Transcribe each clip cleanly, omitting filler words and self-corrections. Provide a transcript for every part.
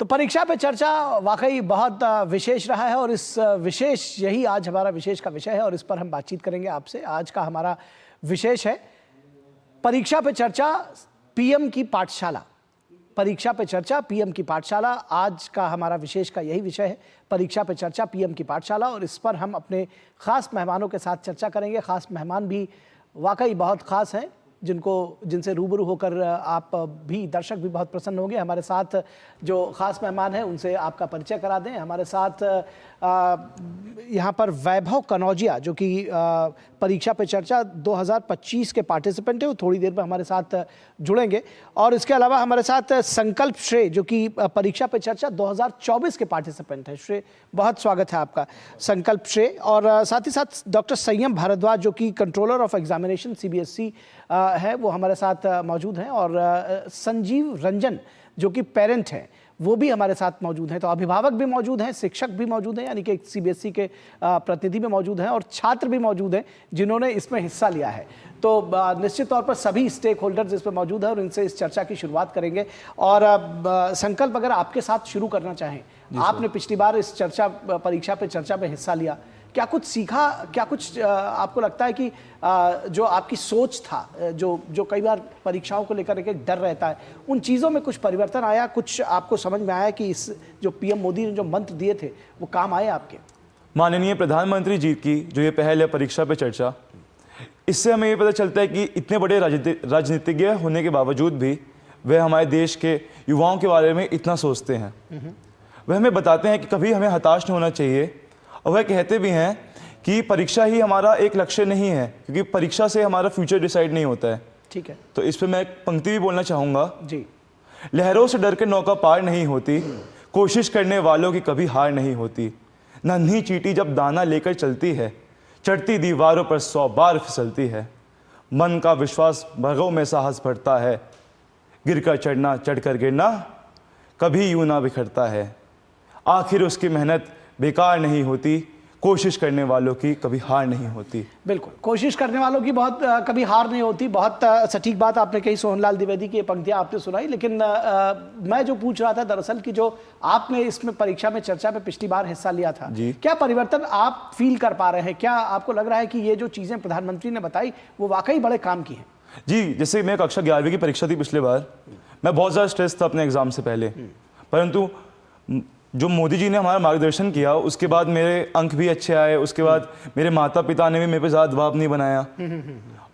तो परीक्षा पे चर्चा वाकई बहुत विशेष रहा है और इस विशेष यही आज हमारा विशेष का विषय है और इस पर हम बातचीत करेंगे आपसे। आज का हमारा विशेष है परीक्षा पे चर्चा पीएम की पाठशाला। परीक्षा पे चर्चा पीएम की पाठशाला, आज का हमारा विशेष का यही विषय है, परीक्षा पे चर्चा पीएम की पाठशाला। और इस पर हम अपने ख़ास मेहमानों के साथ चर्चा करेंगे। ख़ास मेहमान भी वाकई बहुत ख़ास हैं, जिनसे रूबरू होकर आप भी, दर्शक भी बहुत प्रसन्न होंगे। हमारे साथ जो ख़ास मेहमान हैं उनसे आपका परिचय करा दें। हमारे साथ यहाँ पर वैभव कनौजिया, जो कि परीक्षा पे चर्चा 2025 के पार्टिसिपेंट हैं, वो थोड़ी देर में हमारे साथ जुड़ेंगे। और इसके अलावा हमारे साथ संकल्प श्रेय, जो कि परीक्षा पे चर्चा 2024 के पार्टिसिपेंट हैं। श्रेय, बहुत स्वागत है आपका संकल्प श्रेय। और साथ ही साथ डॉक्टर संयम भारद्वाज, जो कि कंट्रोलर ऑफ एग्जामिनेशन CBSE है, वो हमारे साथ मौजूद हैं। और संजीव रंजन, जो कि पेरेंट हैं, वो भी हमारे साथ मौजूद हैं। तो अभिभावक भी मौजूद हैं, शिक्षक भी मौजूद हैं, यानी कि CBSE के प्रतिनिधि भी मौजूद हैं और छात्र भी मौजूद हैं जिन्होंने इसमें हिस्सा लिया है। तो निश्चित तौर पर सभी स्टेक होल्डर्स इसमें मौजूद हैं और इनसे इस चर्चा की शुरुआत करेंगे। और संकल्प, अगर आपके साथ शुरू करना चाहें, आपने पिछली बार इस परीक्षा पे चर्चा में हिस्सा लिया, क्या कुछ सीखा, क्या कुछ आपको लगता है कि जो आपकी सोच था, जो कई बार परीक्षाओं को लेकर एक डर रहता है, उन चीज़ों में कुछ परिवर्तन आया, कुछ आपको समझ में आया कि इस जो पीएम मोदी ने जो मंत्र दिए थे वो काम आए आपके? माननीय प्रधानमंत्री जी की जो ये पहल है परीक्षा पे चर्चा, इससे हमें ये पता चलता है कि इतने बड़े राजनीतिज्ञ होने के बावजूद भी वे हमारे देश के युवाओं के बारे में इतना सोचते हैं। वह हमें बताते हैं कि कभी हमें हताश नहीं होना चाहिए। और वह कहते भी हैं कि परीक्षा ही हमारा एक लक्ष्य नहीं है, क्योंकि परीक्षा से हमारा फ्यूचर डिसाइड नहीं होता है। ठीक है। तो इस पर मैं एक पंक्ति भी बोलना चाहूँगा जी। लहरों से डर के नौका पार नहीं होती, कोशिश करने वालों की कभी हार नहीं होती। नन्ही चींटी जब दाना लेकर चलती है, चढ़ती दीवारों पर 100 बार फिसलती है। मन का विश्वास भगों में साहस बढ़ता है, गिरकर चढ़ना चढ़कर गिरना कभी यूं ना बिखरता है। आखिर उसकी मेहनत बेकार नहीं होती, कोशिश करने वालों की कभी हार नहीं होती। बिल्कुल, कोशिश करने वालों की बहुत कभी हार नहीं होती। बहुत सटीक बात आपने कही, सोहनलाल द्विवेदी की ये पंक्तियां आपने सुनाई। लेकिन मैं जो पूछ रहा था दरअसल कि जो आपने इसमें परीक्षा में चर्चा में पिछली बार हिस्सा लिया था, क्या परिवर्तन आप फील कर पा रहे हैं? क्या आपको लग रहा है कि ये जो चीजें प्रधानमंत्री ने बताई वो वाकई बड़े काम की हैं? जी, जैसे मैं कक्षा 11वीं की परीक्षा थी पिछले बार, मैं बहुत ज़्यादा स्ट्रेस था अपने एग्जाम से पहले, परंतु जो मोदी जी ने हमारा मार्गदर्शन किया उसके बाद मेरे अंक भी अच्छे आए। उसके बाद मेरे माता पिता ने भी मेरे पे ज़्यादा दबाव नहीं बनाया।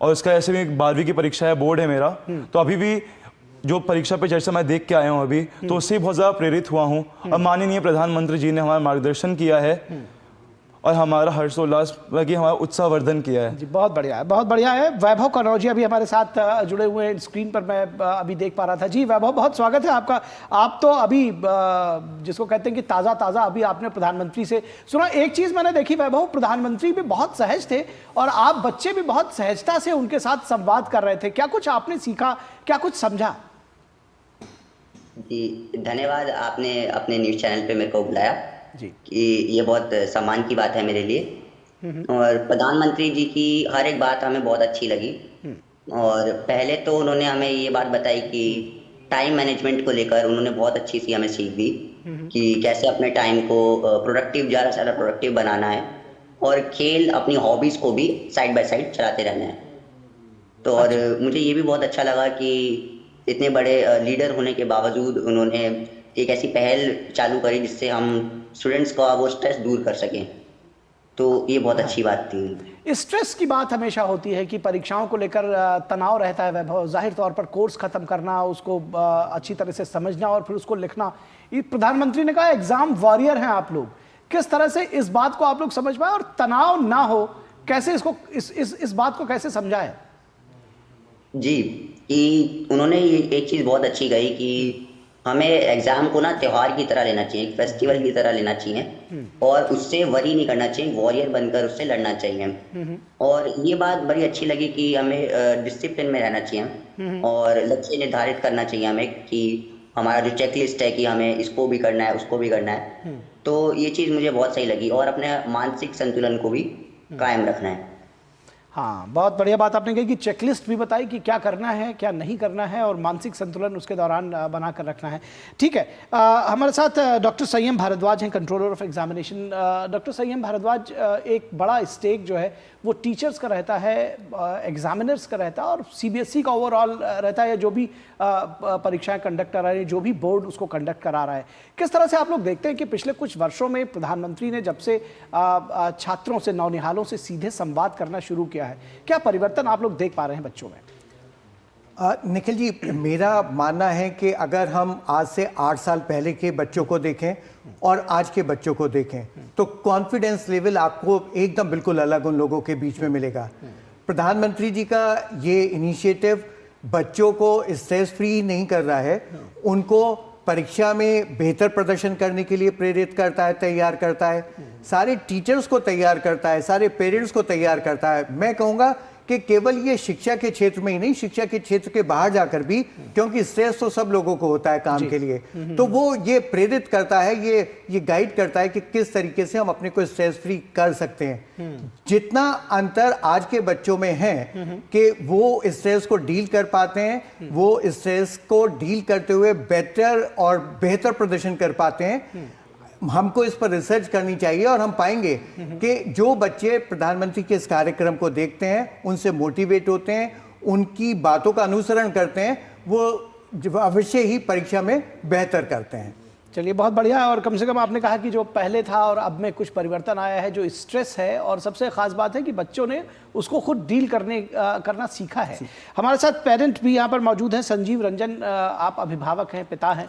और इसका ऐसे भी 12वीं की परीक्षा है, बोर्ड है मेरा, तो अभी भी जो परीक्षा पे चर्चा मैं देख के आया हूँ अभी, तो उससे बहुत ज़्यादा प्रेरित हुआ हूँ। और माननीय प्रधानमंत्री जी ने हमारा मार्गदर्शन किया है और हमारा हर्षोल्लास की हमारा उत्साहवर्धन किया है। जी, बहुत बढ़िया है, बहुत बढ़िया है। वैभव कनौजिया भी हमारे साथ जुड़े हुए हैं, स्क्रीन पर मैं अभी देख पा रहा था। जी वैभव, बहुत स्वागत है आपका। आप तो अभी जिसको कहते हैं कि ताज़ा अभी आपने प्रधानमंत्री से सुना। एक चीज़ मैंने देखी वैभव, प्रधानमंत्री भी बहुत सहज थे और आप बच्चे भी बहुत सहजता से उनके साथ संवाद कर रहे थे। क्या कुछ आपने सीखा, क्या कुछ समझा? जी धन्यवाद, आपने अपने न्यूज़ चैनल पे मेरे को बुलाया जी, कि ये बहुत सम्मान की बात है मेरे लिए। और प्रधानमंत्री जी की हर एक बात हमें बहुत अच्छी लगी। और पहले तो उन्होंने हमें ये बात बताई कि टाइम मैनेजमेंट को लेकर उन्होंने बहुत अच्छी सी हमें सीख दी कि कैसे अपने टाइम को प्रोडक्टिव, ज़्यादा से ज़्यादा प्रोडक्टिव बनाना है और खेल, अपनी हॉबीज़ को भी साइड बाय साइड चलाते रहना है। तो और मुझे ये भी बहुत अच्छा लगा कि इतने बड़े लीडर होने के बावजूद उन्होंने एक ऐसी पहल चालू करी जिससे हम स्टूडेंट्स का वो स्ट्रेस दूर कर सकें। तो ये बहुत अच्छी बात थी। स्ट्रेस की बात हमेशा होती है कि परीक्षाओं को लेकर तनाव रहता है वैभव। जाहिर तौर पर कोर्स खत्म करना, उसको अच्छी तरह से समझना और फिर उसको लिखना। ये प्रधानमंत्री ने कहा एग्जाम वॉरियर हैं आप लोग। किस तरह से इस बात को आप लोग समझ पाए और तनाव ना हो, कैसे इसको इस बात को कैसे समझाए? जी, कि उन्होंने एक चीज़ बहुत अच्छी कही कि हमें एग्जाम को ना त्योहार की तरह लेना चाहिए, एक फेस्टिवल की तरह लेना चाहिए और उससे वरी नहीं करना चाहिए, वॉरियर बनकर उससे लड़ना चाहिए। और ये बात बड़ी अच्छी लगी कि हमें डिसिप्लिन में रहना चाहिए और लक्ष्य निर्धारित करना चाहिए हमें कि हमारा जो चेकलिस्ट है कि हमें इसको भी करना है, उसको भी करना है। तो ये चीज़ मुझे बहुत सही लगी और अपने मानसिक संतुलन को भी कायम रखना है। हाँ, बहुत बढ़िया बात आपने कही कि चेकलिस्ट भी बताई कि क्या करना है क्या नहीं करना है और मानसिक संतुलन उसके दौरान बना कर रखना है। ठीक है, हमारे साथ डॉक्टर संयम भारद्वाज हैं, कंट्रोलर ऑफ एग्जामिनेशन। डॉक्टर संयम भारद्वाज, एक बड़ा स्टेक जो है वो टीचर्स का रहता है, एग्जामिनर्स का रहता है और सीबीएसई का ओवरऑल रहता है, जो भी परीक्षाएं कंडक्ट करा रही है, जो भी बोर्ड उसको कंडक्ट करा रहा है। किस तरह से आप लोग देखते हैं कि पिछले कुछ वर्षों में प्रधानमंत्री ने जब से छात्रों से, नौनिहालों से सीधे संवाद करना शुरू किया है, क्या परिवर्तन आप लोग देख पा रहे हैं बच्चों में? निखिल जी, मेरा मानना है कि अगर हम आज से 8 साल पहले के बच्चों को देखें और आज के बच्चों को देखें तो कॉन्फिडेंस लेवल आपको एकदम बिल्कुल अलग उन लोगों के बीच में मिलेगा। प्रधानमंत्री जी का ये इनिशिएटिव बच्चों को स्ट्रेस फ्री नहीं कर रहा है, उनको परीक्षा में बेहतर प्रदर्शन करने के लिए प्रेरित करता है, तैयार करता है, सारे टीचर्स को तैयार करता है, सारे पेरेंट्स को तैयार करता है। मैं कहूँगा कि केवल ये शिक्षा के क्षेत्र में ही नहीं, शिक्षा के क्षेत्र के बाहर जाकर भी, क्योंकि स्ट्रेस तो सब लोगों को होता है काम के लिए, तो वो ये प्रेरित करता है, ये गाइड करता है कि किस तरीके से हम अपने को स्ट्रेस फ्री कर सकते हैं। जितना अंतर आज के बच्चों में है कि वो स्ट्रेस को डील कर पाते हैं, वो स्ट्रेस को डील करते हुए बेटर और बेहतर प्रदर्शन कर पाते हैं, हमको इस पर रिसर्च करनी चाहिए और हम पाएंगे कि जो बच्चे प्रधानमंत्री के इस कार्यक्रम को देखते हैं, उनसे मोटिवेट होते हैं, उनकी बातों का अनुसरण करते हैं, वो अवश्य ही परीक्षा में बेहतर करते हैं। चलिए, बहुत बढ़िया है। और कम से कम आपने कहा कि जो पहले था और अब में कुछ परिवर्तन आया है, जो स्ट्रेस है, और सबसे खास बात है कि बच्चों ने उसको खुद डील करना सीखा है। हमारे साथ पेरेंट भी यहाँ पर मौजूद हैं। संजीव रंजन, आप अभिभावक हैं, पिता हैं।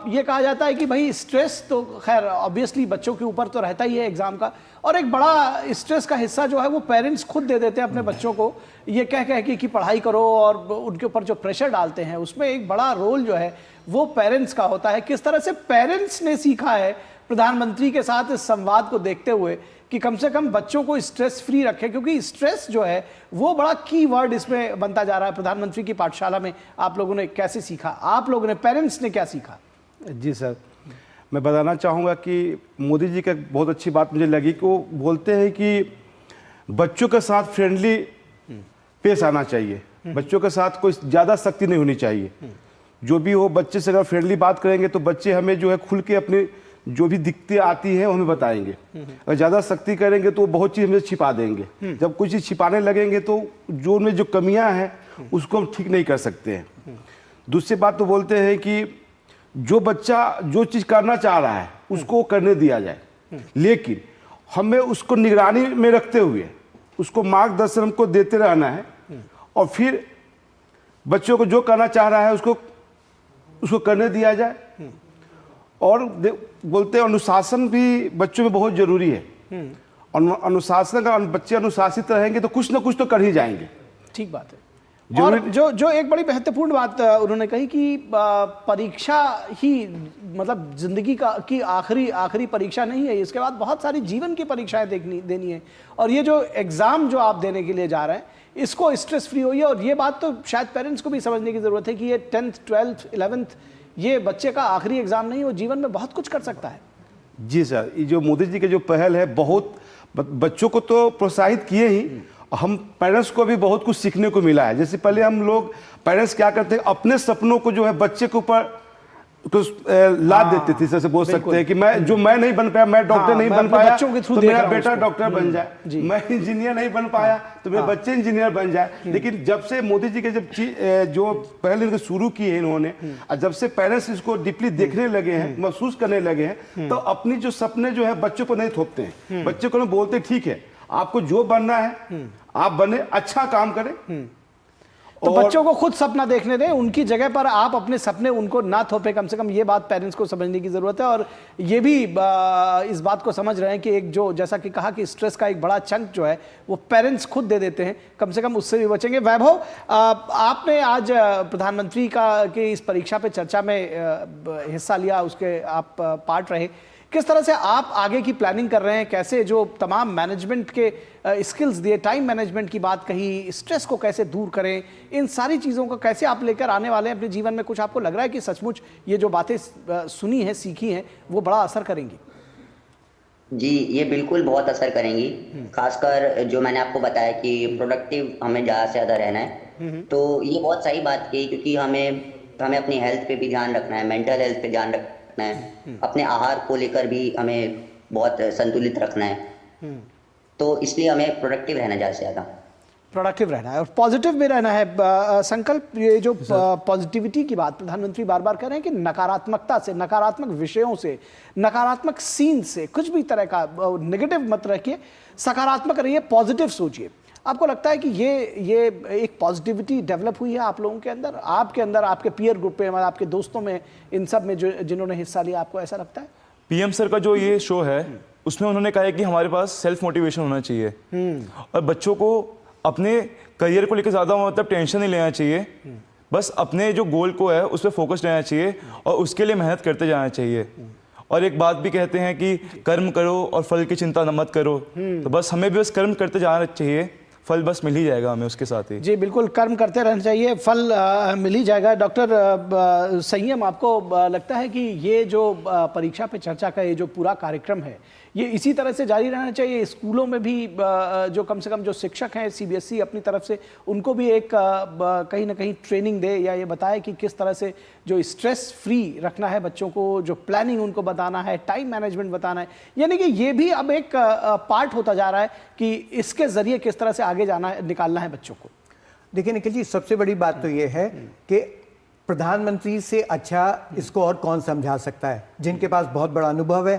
ये कहा जाता है कि भाई स्ट्रेस तो खैर ऑब्वियसली बच्चों के ऊपर तो रहता ही है एग्जाम का, और एक बड़ा स्ट्रेस का हिस्सा जो है वो पेरेंट्स खुद दे देते हैं अपने बच्चों को, ये कह कि पढ़ाई करो, और उनके ऊपर जो प्रेशर डालते हैं उसमें एक बड़ा रोल जो है वो पेरेंट्स का होता है। किस तरह से पेरेंट्स ने सीखा है प्रधानमंत्री के साथ इस संवाद को देखते हुए कि कम से कम बच्चों को स्ट्रेस फ्री रखें, क्योंकि स्ट्रेस जो है वो बड़ा की वर्ड इसमें बनता जा रहा है। प्रधानमंत्री की पाठशाला में आप लोगों ने कैसे सीखा, आप लोगों ने, पेरेंट्स ने क्या सीखा? जी सर, मैं बताना चाहूँगा कि मोदी जी का बहुत अच्छी बात मुझे लगी कि वो बोलते हैं कि बच्चों के साथ फ्रेंडली पेश आना चाहिए, बच्चों के साथ कोई ज़्यादा सख्ती नहीं होनी चाहिए। जो भी हो, बच्चे से अगर फ्रेंडली बात करेंगे तो बच्चे हमें जो है खुल के अपनी जो भी दिक्कतें आती हैं वो हमें बताएंगे। अगर ज़्यादा सख्ती करेंगे तो बहुत चीज़ हमें छिपा देंगे। जब कुछ चीज़ छिपाने लगेंगे तो जो उनमें जो कमियां हैं उसको हम ठीक नहीं कर सकते हैं। दूसरी बात तो बोलते हैं कि जो बच्चा जो चीज़ करना चाह रहा है उसको करने दिया जाए, लेकिन हमें उसको निगरानी में रखते हुए उसको मार्गदर्शन हमको देते रहना है, और फिर बच्चों को जो करना चाह रहा है उसको करने दिया जाए। और बोलते हैं अनुशासन भी बच्चों में बहुत जरूरी है, और अनुशासन का बच्चे अनुशासित रहेंगे तो कुछ ना कुछ तो कर ही जाएंगे। ठीक बात है। और जो एक बड़ी महत्वपूर्ण बात उन्होंने कही कि परीक्षा ही मतलब जिंदगी की आखिरी परीक्षा नहीं है, इसके बाद बहुत सारी जीवन की परीक्षाएं देनी है, और ये जो एग्जाम जो आप देने के लिए जा रहे हैं इसको स्ट्रेस फ्री होइए। और ये बात तो शायद पेरेंट्स को भी समझने की जरूरत है कि ये 10th 12th 11th ये बच्चे का आखिरी एग्जाम नहीं, वो जीवन में बहुत कुछ कर सकता है। जी सर, ये जो मोदी जी के जो पहल है बहुत बच्चों को तो प्रोत्साहित किए ही, हम पेरेंट्स को भी बहुत कुछ सीखने को मिला है। जैसे पहले हम लोग पेरेंट्स क्या करते हैं, अपने सपनों को जो है बच्चे के ऊपर लाद देते थे, जैसे बोल सकते हैं कि मैं नहीं बन पाया, मैं डॉक्टर नहीं बन पाया तो मेरा बेटा डॉक्टर बन जाए, मैं इंजीनियर नहीं बन पाया तो मेरे बच्चे इंजीनियर बन जाए। लेकिन जब से मोदी जी के जो पहले शुरू की है इन्होंने, जब से पेरेंट्स इसको डीपली देखने लगे हैं, महसूस करने लगे हैं, तो अपनी जो सपने जो है बच्चों को नहीं थोपते हैं, बच्चों को बोलते ठीक है आपको जो बनना है आप बने, अच्छा काम करें। तो बच्चों को खुद सपना देखने दें, उनकी जगह पर आप अपने सपने उनको ना थोपे, कम से कम ये बात पेरेंट्स को समझने की जरूरत है। और ये भी इस बात को समझ रहे हैं कि एक जो जैसा कि कहा कि स्ट्रेस का एक बड़ा चंक जो है वो पेरेंट्स खुद दे देते हैं, कम से कम उससे भी बचेंगे। वैभव, आपने आज प्रधानमंत्री के इस परीक्षा पे चर्चा में हिस्सा लिया, उसके आप पार्ट रहे। किस तरह से आप आगे की प्लानिंग कर रहे हैं, कैसे जो तमाम मैनेजमेंट के स्किल्स दिए, टाइम मैनेजमेंट की बात कही, स्ट्रेस को कैसे दूर करें, इन सारी चीज़ों को कैसे आप लेकर आने वाले हैं अपने जीवन में? कुछ आपको लग रहा है कि सचमुच ये जो बातें सुनी हैं, सीखी हैं, वो बड़ा असर करेंगी? जी, ये बिल्कुल बहुत असर करेंगी। खासकर जो मैंने आपको बताया कि प्रोडक्टिव हमें ज़्यादा से ज़्यादा रहना है। तो ये बहुत सही बात की, क्योंकि हमें हमें अपनी हेल्थ पे भी ध्यान रखना है, मेंटल हेल्थ पे ध्यान रखना है, अपने आहार को लेकर भी हमें बहुत संतुलित रखना है। तो इसलिए हमें प्रोडक्टिव रहना ज़्यादा से ज़्यादा। प्रोडक्टिव रहना है और पॉजिटिव भी रहना है। संकल्प, ये जो पॉजिटिविटी की बात प्रधानमंत्री बार बार कह रहे हैं कि नकारात्मकता से, नकारात्मक विषयों से, नकारात्मक सीन से कुछ भी तरह का नेगेटिव मत रखिए, सकारात्मक रहिए, पॉजिटिव सोचिए। आपको लगता है कि ये एक पॉजिटिविटी डेवलप हुई है आप लोगों के अंदर, आपके पीयर ग्रुप में, आपके दोस्तों में, इन सब में जो जिन्होंने हिस्सा लिया, आपको ऐसा लगता है? पीएम सर का जो ये शो है उसमें उन्होंने कहा है कि हमारे पास सेल्फ मोटिवेशन होना चाहिए और बच्चों को अपने करियर को लेकर ज़्यादा मतलब टेंशन नहीं लेना चाहिए, बस अपने जो गोल को है उस पर फोकस रहना चाहिए और उसके लिए मेहनत करते जाना चाहिए। और एक बात भी कहते हैं कि कर्म करो और फल की चिंता न मत करो, तो बस हमें भी बस कर्म करते जाना चाहिए, फल बस मिल ही जाएगा हमें उसके साथ ही। जी बिल्कुल, कर्म करते रहना चाहिए, फल मिल ही जाएगा। डॉक्टर संयम, आपको लगता है कि ये जो परीक्षा पे चर्चा का ये जो पूरा कार्यक्रम है, ये इसी तरह से जारी रहना चाहिए? स्कूलों में भी जो कम से कम जो शिक्षक हैं सीबीएसई अपनी तरफ से, उनको भी एक कहीं ना कहीं ट्रेनिंग दे या ये बताए कि किस तरह से जो स्ट्रेस फ्री रखना है बच्चों को, जो प्लानिंग उनको बताना है, टाइम मैनेजमेंट बताना है, यानी कि ये भी अब एक पार्ट होता जा रहा है कि इसके जरिए किस तरह से आगे जाना है, निकालना है बच्चों को। देखिए निखिल जी, सबसे बड़ी बात तो ये है कि प्रधानमंत्री से अच्छा इसको और कौन समझा सकता है, जिनके पास बहुत बड़ा अनुभव है,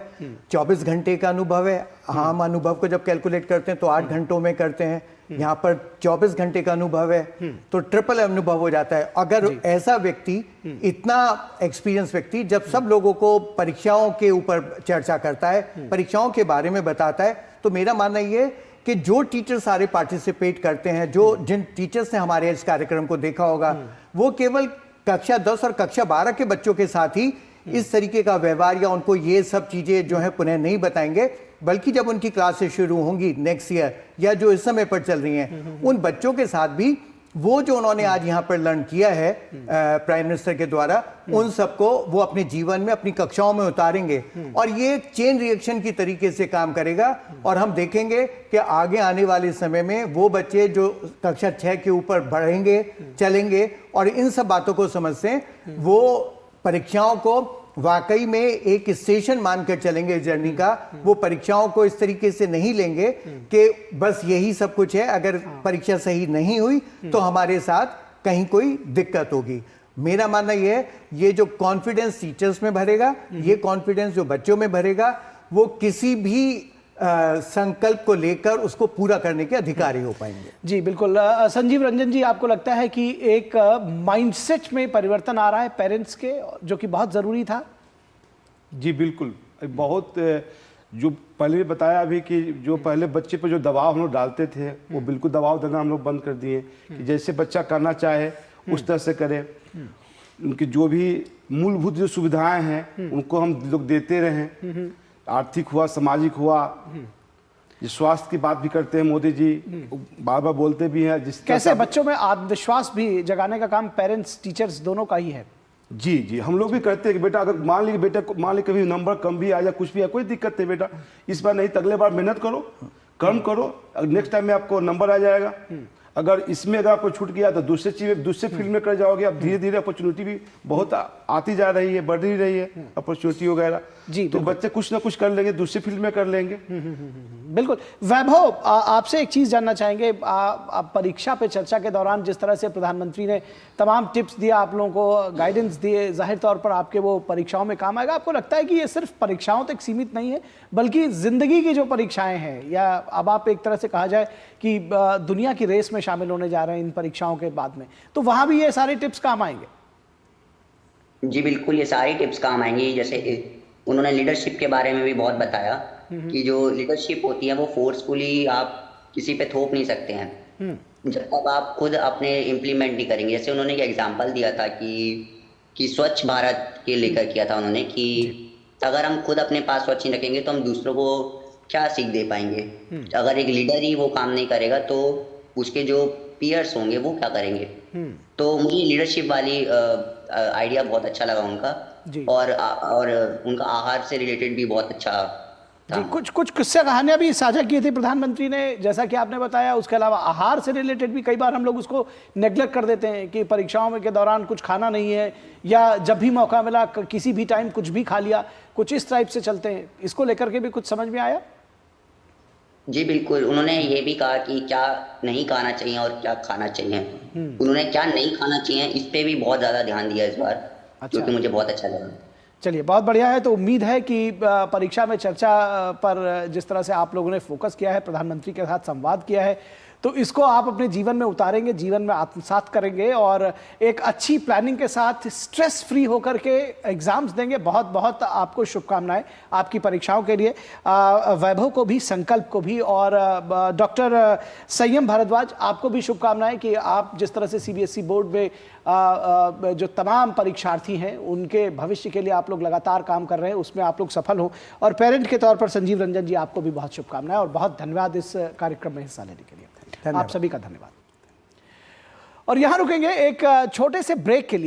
24 घंटे का अनुभव है। हम अनुभव को जब कैलकुलेट करते हैं तो 8 घंटों में करते हैं, यहाँ पर 24 घंटे का अनुभव है, तो ट्रिपल अनुभव हो जाता है। अगर ऐसा व्यक्ति, इतना एक्सपीरियंस व्यक्ति, जब सब लोगों को परीक्षाओं के ऊपर चर्चा करता है, परीक्षाओं के बारे में बताता है, तो मेरा मानना ये कि जो टीचर सारे पार्टिसिपेट करते हैं, जिन टीचर्स ने हमारे इस कार्यक्रम को देखा होगा, वो केवल कक्षा 10 और कक्षा 12 के बच्चों के साथ ही इस तरीके का व्यवहार या उनको ये सब चीजें जो है पुनः नहीं बताएंगे, बल्कि जब उनकी क्लासेस शुरू होंगी नेक्स्ट ईयर या जो इस समय पर चल रही हैं, उन बच्चों के साथ भी वो जो उन्होंने आज यहाँ पर लर्न किया है प्राइम मिनिस्टर के द्वारा, उन सबको वो अपने जीवन में, अपनी कक्षाओं में उतारेंगे और ये एक चेन रिएक्शन की तरीके से काम करेगा। और हम देखेंगे कि आगे आने वाले समय में वो बच्चे जो कक्षा 6 के ऊपर बढ़ेंगे, चलेंगे और इन सब बातों को समझते हैं, वो परीक्षाओं को वाकई में एक स्टेशन मानकर चलेंगे इस जर्नी का। वो परीक्षाओं को इस तरीके से नहीं लेंगे कि बस यही सब कुछ है, अगर परीक्षा सही नहीं हुई तो हमारे साथ कहीं कोई दिक्कत होगी। मेरा मानना यह है, ये जो कॉन्फिडेंस टीचर्स में भरेगा, ये कॉन्फिडेंस जो बच्चों में भरेगा, वो किसी भी संकल्प को लेकर उसको पूरा करने के अधिकारी हो पाएंगे। जी बिल्कुल। संजीव रंजन जी, आपको लगता है कि एक माइंडसेट में परिवर्तन आ रहा है पेरेंट्स के, जो कि बहुत ज़रूरी था? जी बिल्कुल, बहुत जो पहले बताया अभी कि जो पहले बच्चे पर जो दबाव हम लोग डालते थे, वो बिल्कुल दबाव देना हम लोग बंद कर दिए कि जैसे बच्चा करना चाहे उस तरह से करे। उनकी जो भी मूलभूत जो सुविधाएं हैं उनको हम लोग देते रहें, आर्थिक हुआ, सामाजिक हुआ, ये स्वास्थ्य की बात भी करते हैं मोदी जी, बार बार बोलते भी हैं। कैसे बच्चों में आत्मविश्वास भी जगाने का काम पेरेंट्स टीचर्स दोनों का ही है? जी जी, हम लोग भी करते हैं कि बेटा अगर मान लीजिए बेटा मान ली कभी नंबर कम भी आ जाए, कुछ भी है, कोई दिक्कत नहीं बेटा, इस बार नहीं तो अगले बार मेहनत करो, कर्म करो, नेक्स्ट टाइम में आपको नंबर आ जाएगा। अगर इसमें अगर आपको छूट गया तो दूसरे फील्ड में कर जाओगे। अब धीरे धीरे अपॉर्चुनिटी भी बहुत आती जा रही है, बढ़ ही रही है अपॉर्चुनिटी वगैरह जी, तो बच्चे कुछ ना कुछ कर लेंगे, दूसरे फील्ड में कर लेंगे। बिल्कुल। वैभव, आपसे एक चीज जानना चाहेंगे। आप परीक्षा पे चर्चा के दौरान जिस तरह से प्रधानमंत्री ने तमाम टिप्स दिया, आप लोगों को गाइडेंस दिए, जाहिर तौर पर आपके वो परीक्षाओं में काम आएगा। आपको लगता है कि ये सिर्फ परीक्षाओं तक सीमित नहीं है, बल्कि जिंदगी की जो परीक्षाएं हैं, या अब आप एक तरह से कहा जाए कि दुनिया की रेस में शामिल होने जा रहे हैं इन परीक्षाओं के बाद में, तो वहां भी ये सारे टिप्स काम आएंगे? जी बिल्कुल, ये सारी टिप्स काम आएंगी। जैसे उन्होंने लीडरशिप के बारे में भी बहुत बताया कि जो लीडरशिप होती है वो फोर्सफुली आप किसी पे थोप नहीं सकते हैं जब तक आप खुद अपने इम्प्लीमेंट नहीं करेंगे। जैसे उन्होंने एक एग्जांपल दिया था कि स्वच्छ भारत के लेकर किया था उन्होंने, कि अगर हम खुद अपने पास स्वच्छ नहीं रखेंगे तो हम दूसरों को क्या सीख दे पाएंगे। अगर एक लीडर ही वो काम नहीं करेगा तो उसके जो पीयर्स होंगे वो क्या करेंगे। तो मुझे लीडरशिप वाली आइडिया बहुत अच्छा लगा उनका, और उनका आहार से रिलेटेड भी बहुत अच्छा जी, कुछ कुछ किस्सा कहानियां भी साझा की थी प्रधानमंत्री ने, जैसा कि आपने बताया। उसके अलावा आहार से रिलेटेड भी कई बार हम लोग उसको नेग्लेक्ट कर देते हैं कि परीक्षाओं में के दौरान कुछ खाना नहीं है, या जब भी मौका मिला किसी भी टाइम कुछ भी खा लिया, कुछ इस टाइप से चलते हैं। इसको लेकर के भी कुछ समझ में आया? जी बिल्कुल, उन्होंने ये भी कहा कि क्या नहीं खाना चाहिए और क्या खाना चाहिए। उन्होंने क्या नहीं खाना चाहिए इस पे भी बहुत ज्यादा ध्यान दिया इस बार, जो कि मुझे बहुत अच्छा लगा। चलिए, बहुत बढ़िया है। तो उम्मीद है कि परीक्षा में चर्चा पर जिस तरह से आप लोगों ने फोकस किया है, प्रधानमंत्री के साथ संवाद किया है, तो इसको आप अपने जीवन में उतारेंगे, जीवन में आत्मसात करेंगे और एक अच्छी प्लानिंग के साथ स्ट्रेस फ्री होकर के एग्जाम्स देंगे। बहुत बहुत आपको शुभकामनाएं आपकी परीक्षाओं के लिए। वैभव को भी, संकल्प को भी, और डॉक्टर संयम भारद्वाज, आपको भी शुभकामनाएं कि आप जिस तरह से सीबीएसई बोर्ड में जो तमाम परीक्षार्थी हैं उनके भविष्य के लिए आप लोग लगातार काम कर रहे हैं, उसमें आप लोग सफल हों। और पेरेंट के तौर पर संजीव रंजन जी, आपको भी बहुत शुभकामनाएं और बहुत धन्यवाद इस कार्यक्रम में हिस्सा लेने के लिए। आप सभी का धन्यवाद। और यहां रुकेंगे एक छोटे से ब्रेक के लिए।